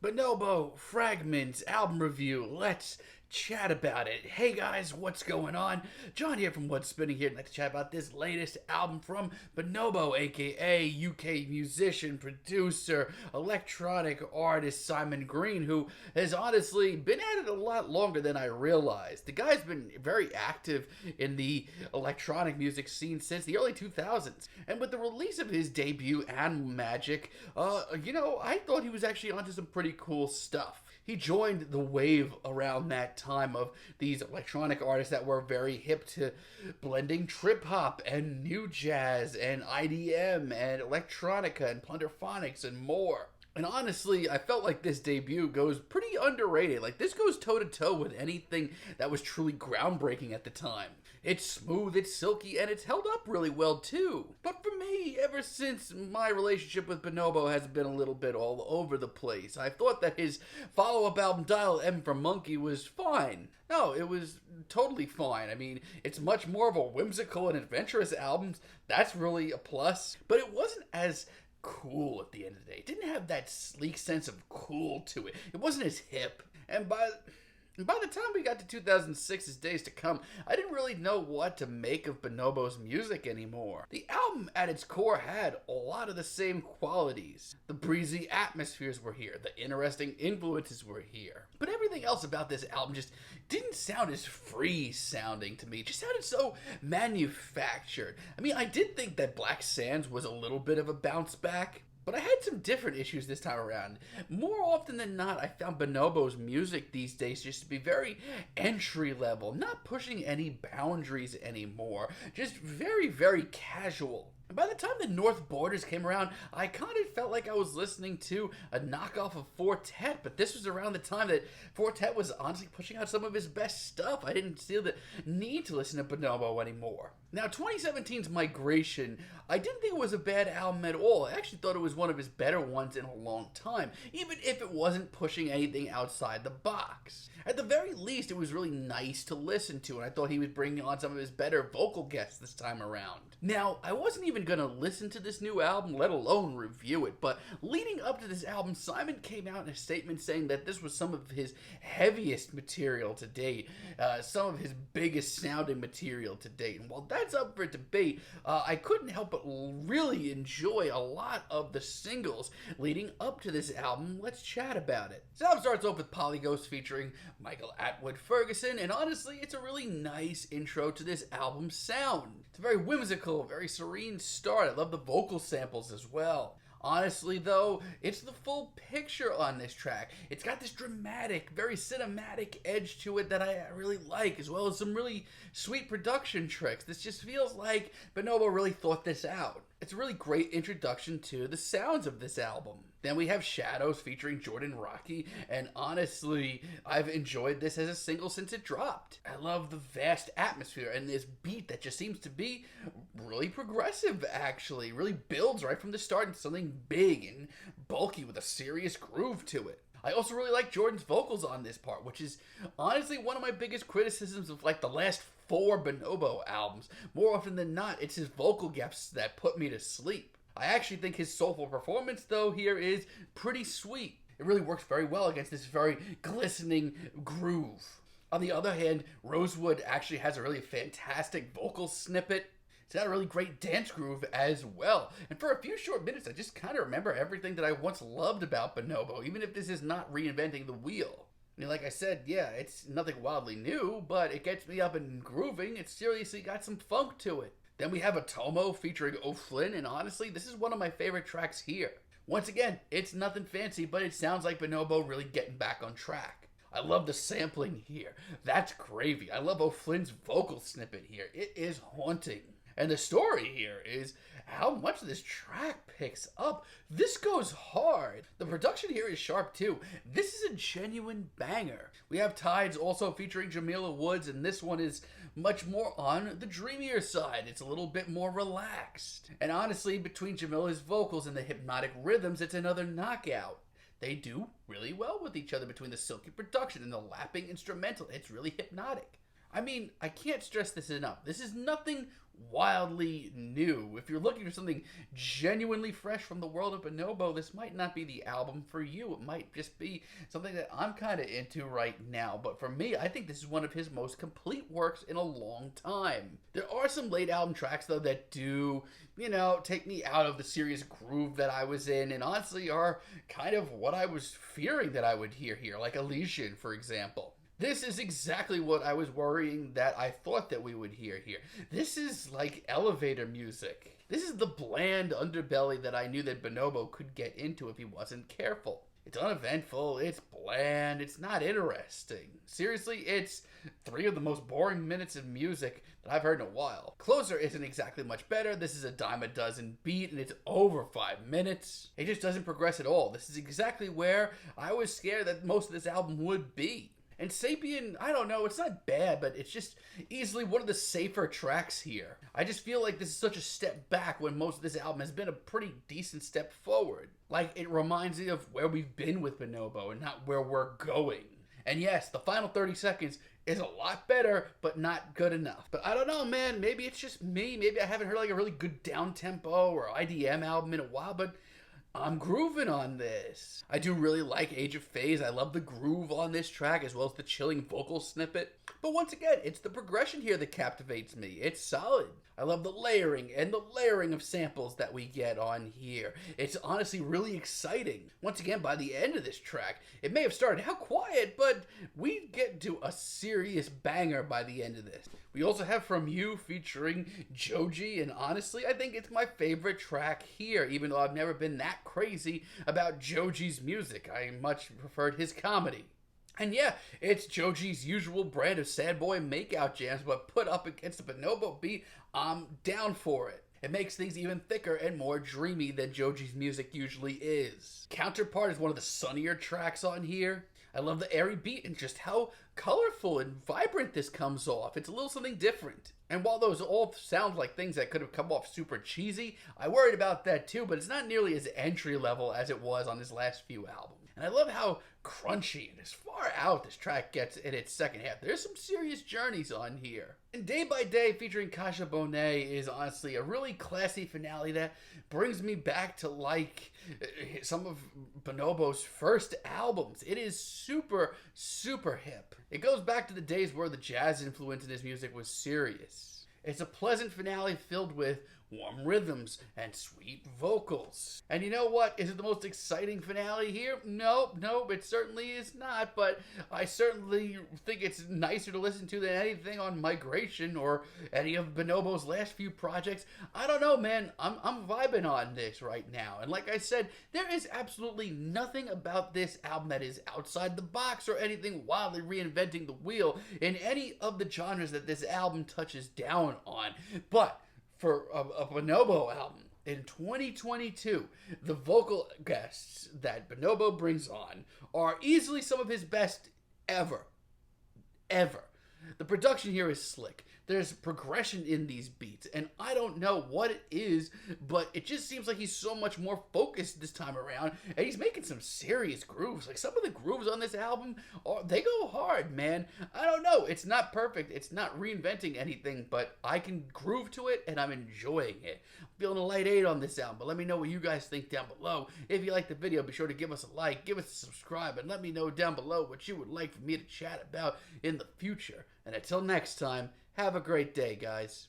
Bonobo, Fragments, album review. Let's chat about it. Hey guys, what's going on? John here from What's Spinning here. I'd like to chat about this latest album from Bonobo, aka UK musician, producer, electronic artist Simon Green, who has honestly been at it a lot longer than I realized. The guy's been very active in the electronic music scene since the early 2000s. And with the release of his debut, And Magic, I thought he was actually onto some pretty cool stuff. He joined the wave around that time of these electronic artists that were very hip to blending trip hop and new jazz and IDM and electronica and plunderphonics and more. And honestly, I felt like this debut goes pretty underrated. Like, this goes toe-to-toe with anything that was truly groundbreaking at the time. It's smooth, it's silky, and it's held up really well, too. But for me, ever since my relationship with Bonobo has been a little bit all over the place, I thought that his follow-up album, Dial M for Monkey, was fine. No, it was totally fine. I mean, it's much more of a whimsical and adventurous album. That's really a plus. But it wasn't as cool at the end of the day. It didn't have that sleek sense of cool to it. It wasn't as hip. And by the time we got to 2006's Days to Come, I didn't really know what to make of Bonobo's music anymore. The album at its core had a lot of the same qualities. The breezy atmospheres were here, the interesting influences were here. But everything else about this album just didn't sound as free sounding to me. It just sounded so manufactured. I mean, I did think that Black Sands was a little bit of a bounce back, but I had some different issues this time around. More often than not, I found Bonobo's music these days just to be very entry level, not pushing any boundaries anymore, just very, very casual. And by the time the North Borders came around, I kind of felt like I was listening to a knockoff of Fortet, but this was around the time that Fortet was honestly pushing out some of his best stuff. I didn't feel the need to listen to Bonobo anymore. Now, 2017's Migration, I didn't think it was a bad album at all. I actually thought it was one of his better ones in a long time, even if it wasn't pushing anything outside the box. At the very least, it was really nice to listen to, and I thought he was bringing on some of his better vocal guests this time around. Now, I wasn't even going to listen to this new album, let alone review it, but leading up to this album, Simon came out in a statement saying that this was some of his heaviest material to date, some of his biggest sounding material to date. And while that's up for debate, I couldn't help but really enjoy a lot of the singles leading up to this album. Let's chat about it. This album starts off with Polyghost featuring Michael Atwood Ferguson, and honestly, it's a really nice intro to this album's sound. It's a very whimsical, very serene start. I love the vocal samples as well. Honestly, though, it's the full picture on this track. It's got this dramatic, very cinematic edge to it that I really like, as well as some really sweet production tricks. This just feels like Bonobo really thought this out. It's a really great introduction to the sounds of this album. Then we have Shadows featuring Jordan Rocky, and honestly, I've enjoyed this as a single since it dropped. I love the vast atmosphere and this beat that just seems to be really progressive, actually. Really builds right from the start into something big and bulky with a serious groove to it. I also really like Jordan's vocals on this part, which is honestly one of my biggest criticisms of like the last 4 Bonobo albums. More often than not, it's his vocal gaps that put me to sleep. I actually think his soulful performance, though, here is pretty sweet. It really works very well against this very glistening groove. On the other hand, Rosewood actually has a really fantastic vocal snippet. It's got a really great dance groove as well. And for a few short minutes, I just kind of remember everything that I once loved about Bonobo, even if this is not reinventing the wheel. I mean, like I said, yeah, it's nothing wildly new, but it gets me up and grooving. It's seriously got some funk to it. Then we have Otomo featuring Flynn, and honestly, this is one of my favorite tracks here. Once again, it's nothing fancy, but it sounds like Bonobo really getting back on track. I love the sampling here. That's gravy. I love O'Flynn's vocal snippet here. It is haunting. And the story here is how much this track picks up. This goes hard. The production here is sharp too. This is a genuine banger. We have Tides also featuring Jamila Woods, and this one is much more on the dreamier side. It's a little bit more relaxed. And honestly, between Jamila's vocals and the hypnotic rhythms, it's another knockout. They do really well with each other between the silky production and the lapping instrumental. It's really hypnotic. I mean, I can't stress this enough. This is nothing wildly new. If you're looking for something genuinely fresh from the world of Bonobo, this might not be the album for you. It might just be something that I'm kind of into right now. But for me, I think this is one of his most complete works in a long time. There are some late album tracks, though, that do, take me out of the serious groove that I was in, and honestly are kind of what I was fearing that I would hear here, like Elysian, for example. This is exactly what I was worrying that I thought that we would hear here. This is like elevator music. This is the bland underbelly that I knew that Bonobo could get into if he wasn't careful. It's uneventful, it's bland, it's not interesting. Seriously, it's 3 of the most boring minutes of music that I've heard in a while. Closer isn't exactly much better. This is a dime a dozen beat and it's over 5 minutes. It just doesn't progress at all. This is exactly where I was scared that most of this album would be. And Sapien, I don't know, it's not bad, but it's just easily one of the safer tracks here. I just feel like this is such a step back when most of this album has been a pretty decent step forward. Like, it reminds me of where we've been with Bonobo and not where we're going. And yes, the final 30 seconds is a lot better, but not good enough. But I don't know, man, maybe it's just me. Maybe I haven't heard like a really good Downtempo or IDM album in a while, but I'm grooving on this. I do really like Age of Phase. I love the groove on this track as well as the chilling vocal snippet. But once again, it's the progression here that captivates me. It's solid. I love the layering and the layering of samples that we get on here. It's honestly really exciting. Once again, by the end of this track, it may have started out quiet, but we get to a serious banger by the end of this. We also have From You featuring Joji, and honestly, I think it's my favorite track here, even though I've never been that crazy about Joji's music. I much preferred his comedy. And yeah, it's Joji's usual brand of sad boy makeout jams, but put up against the Bonobo beat, I'm down for it. It makes things even thicker and more dreamy than Joji's music usually is. Counterpart is one of the sunnier tracks on here. I love the airy beat and just how colorful and vibrant this comes off. It's a little something different. And while those all sound like things that could have come off super cheesy, I worried about that too, but it's not nearly as entry level as it was on his last few albums. And I love how crunchy and as far out this track gets in its second half. There's some serious journeys on here. And Day by Day featuring Kasha Bonet is honestly a really classy finale that brings me back to like some of Bonobo's first albums. It is super, super hip. It goes back to the days where the jazz influence in his music was serious. It's a pleasant finale filled with warm rhythms and sweet vocals. And you know what? Is it the most exciting finale here? No, it certainly is not, but I certainly think it's nicer to listen to than anything on Migration or any of Bonobo's last few projects. I don't know, man. I'm vibing on this right now. And like I said, there is absolutely nothing about this album that is outside the box or anything wildly reinventing the wheel in any of the genres that this album touches down on. But for a Bonobo album in 2022, the vocal guests that Bonobo brings on are easily some of his best ever. The production here is slick. There's progression in these beats, and I don't know what it is, but it just seems like he's so much more focused this time around, and he's making some serious grooves. Like, some of the grooves on this album, they go hard, man. I don't know. It's not perfect. It's not reinventing anything, but I can groove to it, and I'm enjoying it. I'm feeling a light 8 on this album, but let me know what you guys think down below. If you like the video, be sure to give us a like, give us a subscribe, and let me know down below what you would like for me to chat about in the future. And until next time, have a great day, guys.